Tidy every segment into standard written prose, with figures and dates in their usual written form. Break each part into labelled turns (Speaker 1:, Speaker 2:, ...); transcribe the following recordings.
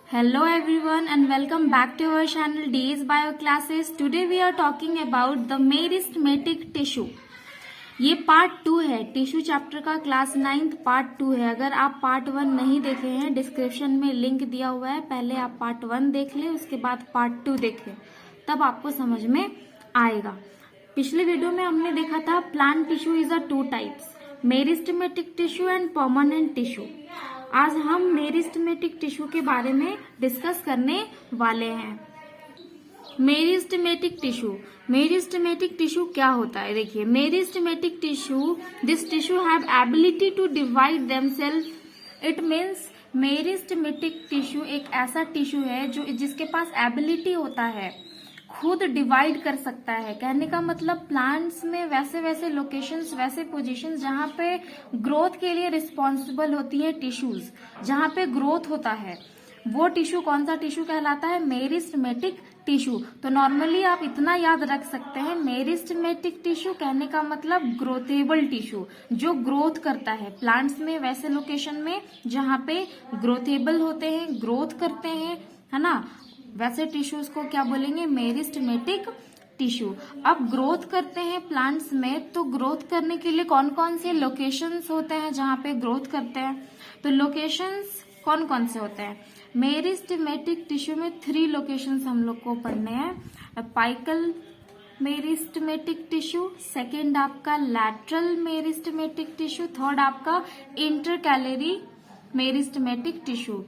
Speaker 1: Hello everyone and welcome back to our channel Days Bio Classes. Today we are talking about the meristematic tissue. ये part 2 है tissue chapter का, class 9th part 2 है। अगर आप part 1 नहीं देखे हैं, डिस्क्रिप्शन में लिंक दिया हुआ है, पहले आप पार्ट 1 देख लें, उसके बाद पार्ट 2 देखें, तब आपको समझ में आएगा। पिछले वीडियो में हमने देखा था plant tissue is a 2 types, meristematic tissue and permanent tissue. आज हम मेरिस्टेमेटिक टिश्यू के बारे में डिस्कस करने वाले हैं। मेरिस्टेमेटिक टिश्यू क्या होता है? देखिए, meristematic tissue, this tissue have ability to divide themself. It means meristematic tissue एक ऐसा टिश्यू है जो जिसके पास एबिलिटी होता है, खुद डिवाइड कर सकता है। कहने का मतलब प्लांट्स में वैसे वैसे लोकेशंस, वैसे पोजीशंस जहां पे ग्रोथ के लिए रिस्पॉन्सिबल होती है टिश्यूज, जहां पे ग्रोथ होता है, वो टिश्यू कौन सा टिश्यू कहलाता है? Meristematic tissue. तो नॉर्मली आप इतना याद रख सकते हैं, मेरिस्टेमेटिक टिश्यू कहने का मतलब ग्रोथेबल टिश्यू, जो ग्रोथ करता है प्लांट्स में वैसे लोकेशन में जहां पे ग्रोथेबल होते हैं, ग्रोथ करते हैं, है ना, वैसे टिश्यूज को क्या बोलेंगे? Meristematic tissue. अब ग्रोथ करते हैं प्लांट्स में, तो ग्रोथ करने के लिए कौन कौन से लोकेशंस होते हैं जहां पे ग्रोथ करते हैं? तो लोकेशंस कौन कौन से होते हैं? मेरिस्टेमेटिक टिश्यू में 3 लोकेशंस हम लोग को पढ़ने हैं। अपाइकल मेरिस्टेमेटिक टिश्यू, सेकेंड आपका लैटरल मेरिस्टेमेटिक टिश्यू, थर्ड आपका intercalary meristematic tissue.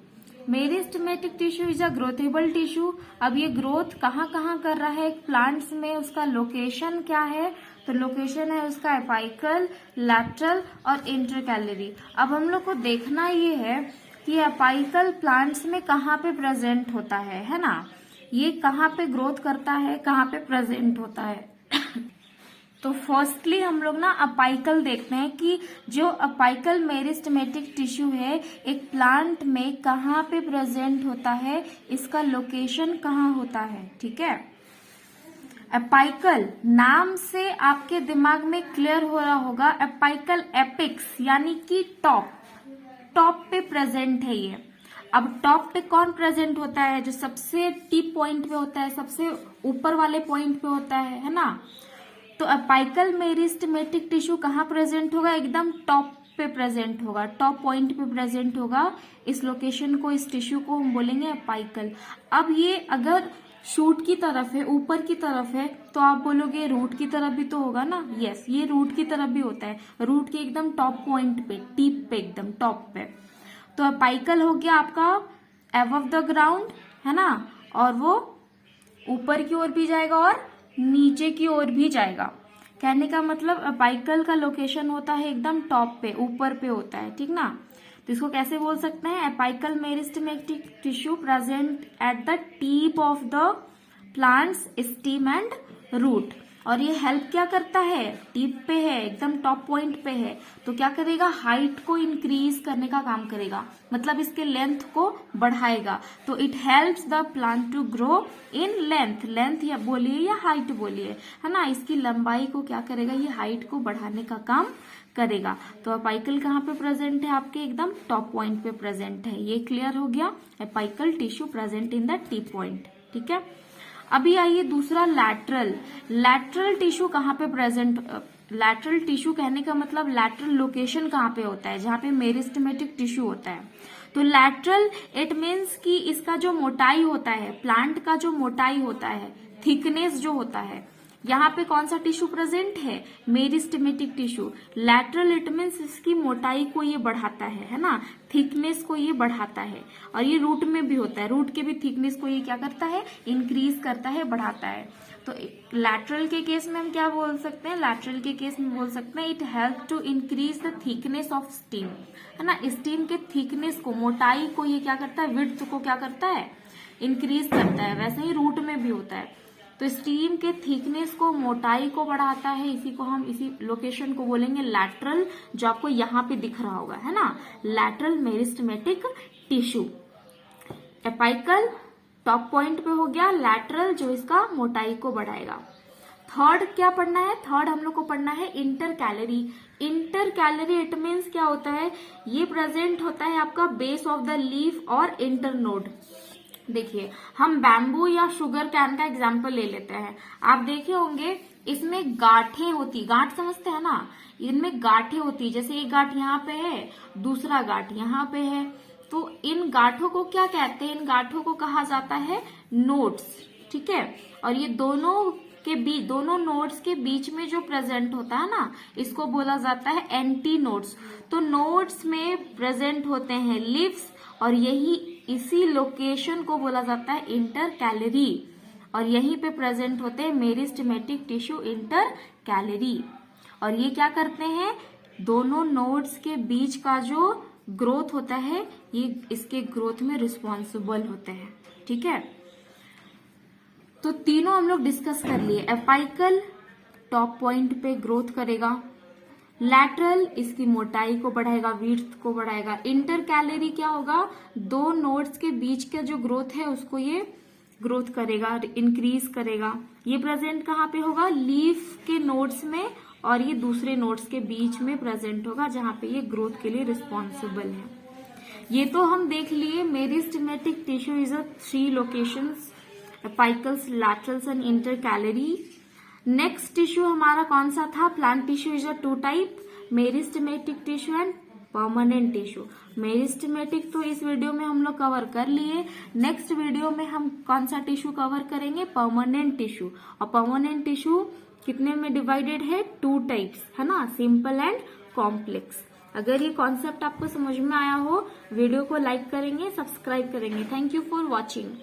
Speaker 1: Meristematic tissue is a growthable tissue. अब ये ग्रोथ कहाँ कहाँ कर रहा है प्लांट्स में, उसका लोकेशन क्या है? तो लोकेशन है उसका अपाइकल, लैटरल और इंटरकैलरी। अब हम लोग को देखना ये है कि अपाइकल प्लांट्स में कहाँ पे प्रेजेंट होता है ना, ये कहाँ पे ग्रोथ करता है, कहाँ पे प्रेजेंट होता है। तो फर्स्टली हम लोग ना अपाइकल देखते हैं कि जो अपाइकल मेरिस्टेमेटिक टिश्यू है एक प्लांट में कहाँ पे प्रेजेंट होता है, इसका लोकेशन कहाँ होता है। ठीक है, अपाइकल नाम से आपके दिमाग में क्लियर हो रहा होगा, अपाइकल एपिक्स यानी कि टॉप पे प्रेजेंट है ये। अब टॉप पे कौन प्रेजेंट होता है? जो सबसे टिप पॉइंट पे होता है, सबसे ऊपर वाले पॉइंट पे होता है ना। तो अपाइकल मेरिस्टेमेटिक टिश्यू कहाँ प्रेजेंट होगा? एकदम टॉप पे प्रेजेंट होगा, टॉप पॉइंट पे प्रेजेंट होगा। इस लोकेशन को, इस टिश्यू को हम बोलेंगे अपाइकल। अब ये अगर शूट की तरफ है, ऊपर की तरफ है, तो आप बोलोगे रूट की तरफ भी तो होगा ना। यस, ये रूट की तरफ भी होता है, रूट के एकदम टॉप पॉइंट पे, टिप पे, एकदम टॉप पे। तो अपाइकल हो गया आपका अबव द ग्राउंड, है ना, और वो ऊपर की ओर भी जाएगा और नीचे की ओर भी जाएगा। कहने का मतलब अपाइकल का लोकेशन होता है एकदम टॉप पे, ऊपर पे होता है। ठीक ना, तो इसको कैसे बोल सकते हैं? Apical meristematic tissue present at the tip of the plants stem and root. और ये हेल्प क्या करता है? टिप पे है, एकदम टॉप पॉइंट पे है, तो क्या करेगा? हाइट को इंक्रीज करने का काम करेगा, मतलब इसके लेंथ को बढ़ाएगा। तो it helps the plant to grow in length या बोलिए या हाइट बोलिए, है ना, इसकी लंबाई को क्या करेगा? ये हाइट को बढ़ाने का काम करेगा। तो अपाइकल कहाँ पे प्रेजेंट है? आपके एकदम टॉप पॉइंट पे प्रेजेंट है। ये क्लियर हो गया, apical tissue present in the tip point. ठीक है, अभी आइए दूसरा लैटरल टिश्यू कहाँ पे प्रेजेंट? लैटरल टिश्यू कहने का मतलब लैटरल लोकेशन कहाँ पे होता है? जहाँ पे मेरिस्टेमेटिक टिश्यू होता है। तो लैटरल इट मीन्स कि इसका जो मोटाई होता है, प्लांट का जो मोटाई होता है, थिकनेस जो होता है, यहाँ पे कौन सा टिश्यू प्रेजेंट है? Meristematic tissue. Lateral it means इसकी मोटाई को ये बढ़ाता है ना, थिकनेस को ये बढ़ाता है। और ये रूट में भी होता है, रूट के भी थिकनेस को ये क्या करता है? इंक्रीज करता है, बढ़ाता है। तो लैटरल के केस में हम क्या बोल सकते हैं? लैटरल के केस में बोल सकते हैं it help to increase the thickness of stem, है ना, स्टीम के थिकनेस को, मोटाई को ये क्या करता है? विड्थ को क्या करता है? इंक्रीज करता है। वैसे ही रूट में भी होता है। तो स्टीम के थिकनेस को, मोटाई को बढ़ाता है। इसी को हम, इसी लोकेशन को बोलेंगे लैटरल, जो आपको यहाँ पे दिख रहा होगा, है ना, lateral meristematic tissue. Apical top point पे हो गया, लैटरल जो इसका मोटाई को बढ़ाएगा। थर्ड क्या पढ़ना है? थर्ड हम लोग को पढ़ना है इंटरकैलरी। इंटरकैलरी इट मीन्स क्या होता है? ये प्रेजेंट होता है आपका बेस ऑफ द लीफ और इंटरनोड। देखिए, हम बैम्बू या शुगर कैन का एग्जाम्पल ले लेते हैं। आप देखे होंगे इसमें गांठें होती, गांठ समझते हैं ना, इनमें गांठें होती, जैसे एक गांठ यहाँ पे है, दूसरा गांठ यहाँ पे है, तो इन गांठों को क्या कहते हैं? इन गांठों को कहा जाता है नोड्स, ठीक है। और ये दोनों नोड्स के बीच में जो प्रेजेंट होता है ना, इसको बोला जाता है एंटी नोड्स। तो नोड्स में प्रेजेंट होते हैं लीव्स, और इसी लोकेशन को बोला जाता है इंटरकैलरी, और यहीं पे प्रेजेंट होते हैं मेरिस्टेमेटिक टिश्यू इंटरकैलरी। और ये क्या करते हैं? दोनों नोड्स के बीच का जो ग्रोथ होता है, ये इसके ग्रोथ में रिस्पॉन्सिबल होते हैं, ठीक है। तो तीनों हम लोग डिस्कस कर लिए। एपाइकल टॉप पॉइंट पे ग्रोथ करेगा, लैटरल इसकी मोटाई को बढ़ाएगा, विड्थ को बढ़ाएगा, इंटरकैलरी क्या होगा? दो नोड्स के बीच का जो ग्रोथ है उसको ये ग्रोथ करेगा, इंक्रीज करेगा। ये प्रेजेंट कहाँ पे होगा? लीफ के नोड्स में, और ये दूसरे नोड्स के बीच में प्रेजेंट होगा, जहां पे ये ग्रोथ के लिए रिस्पॉन्सिबल है। ये तो हम देख लिए meristematic tissue is a 3 locations, apicals, laterals and intercalary. Next tissue हमारा कौन सा था? Plant tissue is a 2 type, meristematic tissue and permanent tissue. Meristematic तो इस वीडियो में हम लोग कवर कर लिए। नेक्स्ट वीडियो में हम कौन सा टिश्यू कवर करेंगे? Permanent tissue. और परमानेंट टिश्यू कितने में डिवाइडेड है? 2 टाइप्स, है ना, सिंपल एंड कॉम्प्लेक्स। अगर ये कॉन्सेप्ट आपको समझ में आया हो, वीडियो को लाइक करेंगे, सब्सक्राइब करेंगे। Thank you for watching.